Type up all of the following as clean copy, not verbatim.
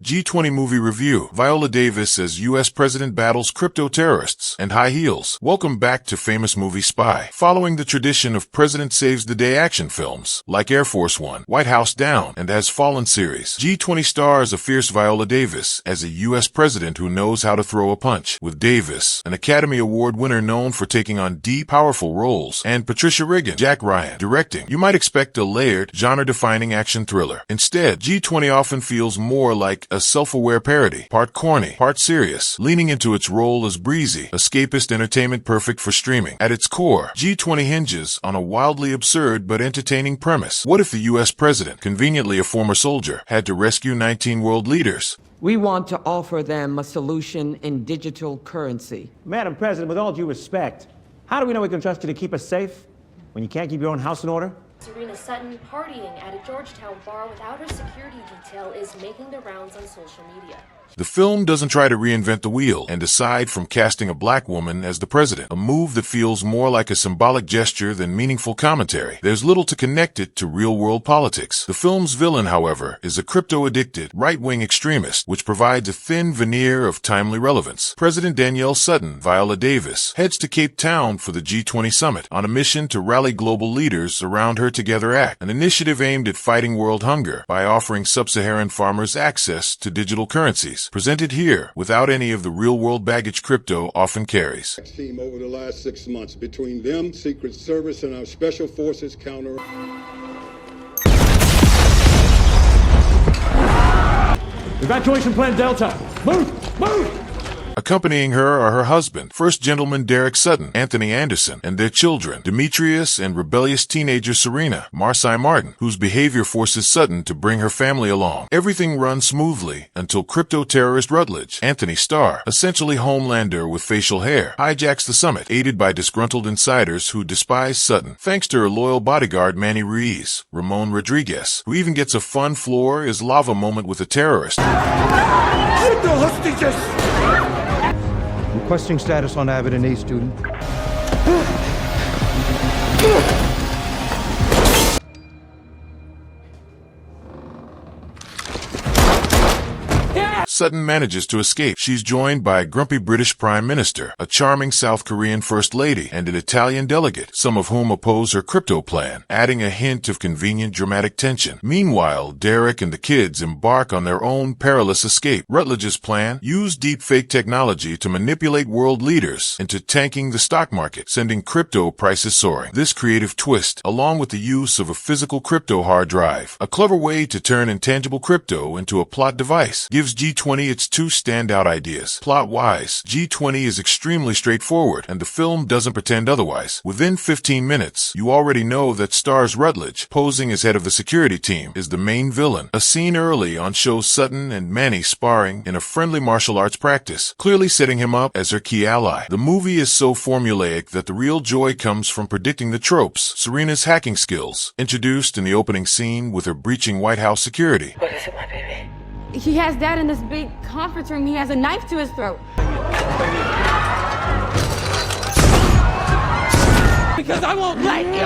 G20 movie review. Viola Davis as U.S. President battles crypto terrorists and high heels. Welcome back to famous movie Spy. Following the tradition of President Saves the Day action films, like Air Force One, White House Down, and Has Fallen series, G20 stars a fierce Viola Davis as a U.S. president who knows how to throw a punch. With Davis, an Academy Award winner known for taking on deep, powerful roles, and Patricia Regan, Jack Ryan, directing, you might expect a layered, genre-defining action thriller. Instead, G20 often feels more like a self-aware parody, part corny, part serious, leaning into its role as breezy, escapist entertainment perfect for streaming. At its core, G20 hinges on a wildly absurd but entertaining premise. What if the U.S. president, conveniently a former soldier, had to rescue 19 world leaders? We want to offer them a solution in digital currency. Madam President, with all due respect, how do we know we can trust you to keep us safe when you can't keep your own house in order? Taylor Sutton partying at a Georgetown bar without her security detail is making the rounds on social media. The film doesn't try to reinvent the wheel, and aside from casting a black woman as the president, a move that feels more like a symbolic gesture than meaningful commentary, there's little to connect it to real-world politics. The film's villain, however, is a crypto-addicted, right-wing extremist, which provides a thin veneer of timely relevance. President Taylor Sutton, Viola Davis, heads to Cape Town for the G20 Summit on a mission to rally global leaders around her Together Act, an initiative aimed at fighting world hunger by offering sub-Saharan farmers access to digital currencies, presented here without any of the real-world baggage crypto often carries. Team over the last 6 months, between them, Secret Service, and our special forces counter. Evacuation Plan Delta. Move! Move! Accompanying her are her husband, First Gentleman Derek Sutton, Anthony Anderson, and their children, Demetrius and rebellious teenager Serena, Marcy Martin, whose behavior forces Sutton to bring her family along. Everything runs smoothly until crypto-terrorist Rutledge, Anthony Starr, essentially Homelander with facial hair, hijacks the summit, aided by disgruntled insiders who despise Sutton, thanks to her loyal bodyguard Manny Ruiz, Ramon Rodriguez, who even gets a fun floor is lava moment with a terrorist. Get the hostages! Requesting status on Abbott and A student. Sutton manages to escape. She's joined by a grumpy British Prime Minister, a charming South Korean First Lady, and an Italian delegate, some of whom oppose her crypto plan, adding a hint of convenient dramatic tension. Meanwhile, Derek and the kids embark on their own perilous escape. Rutledge's plan: use deepfake technology to manipulate world leaders into tanking the stock market, sending crypto prices soaring. This creative twist, along with the use of a physical crypto hard drive, a clever way to turn intangible crypto into a plot device, gives G20 its two standout ideas. Plot-wise, G20 is extremely straightforward, and the film doesn't pretend otherwise. Within 15 minutes, you already know that stars Rutledge, posing as head of the security team, is the main villain. A scene early on shows Sutton and Manny sparring in a friendly martial arts practice, clearly setting him up as her key ally. The movie is so formulaic that the real joy comes from predicting the tropes. Serena's hacking skills, introduced in the opening scene with her breaching White House security. What is it, my baby? He has Dad in this big conference room. He has a knife to his throat. Because I won't let you!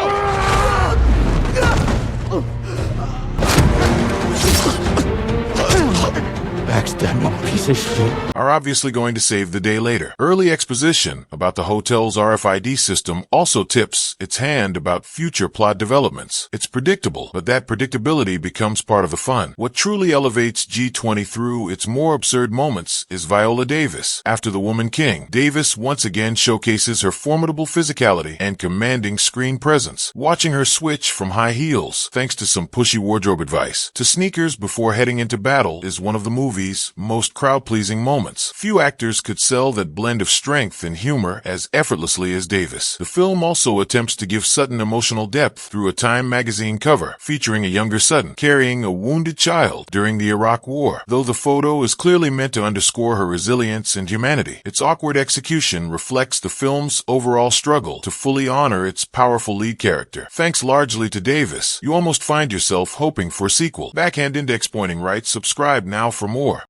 Backstabbing piece of shit. Are obviously going to save the day later. Early exposition about the hotel's RFID system also tips its hand about future plot developments. It's predictable, but that predictability becomes part of the fun. What truly elevates G20 through its more absurd moments is Viola Davis. After The Woman King, Davis once again showcases her formidable physicality and commanding screen presence. Watching her switch from high heels, thanks to some pushy wardrobe advice, to sneakers before heading into battle is one of the movie's most crowd-pleasing moments. Few actors could sell that blend of strength and humor as effortlessly as Davis. The film also attempts to give Sutton emotional depth through a Time magazine cover featuring a younger Sutton carrying a wounded child during the Iraq War. Though the photo is clearly meant to underscore her resilience and humanity, its awkward execution reflects the film's overall struggle to fully honor its powerful lead character. Thanks largely to Davis, you almost find yourself hoping for a sequel. Backhand Index Pointing writes, subscribe now for more.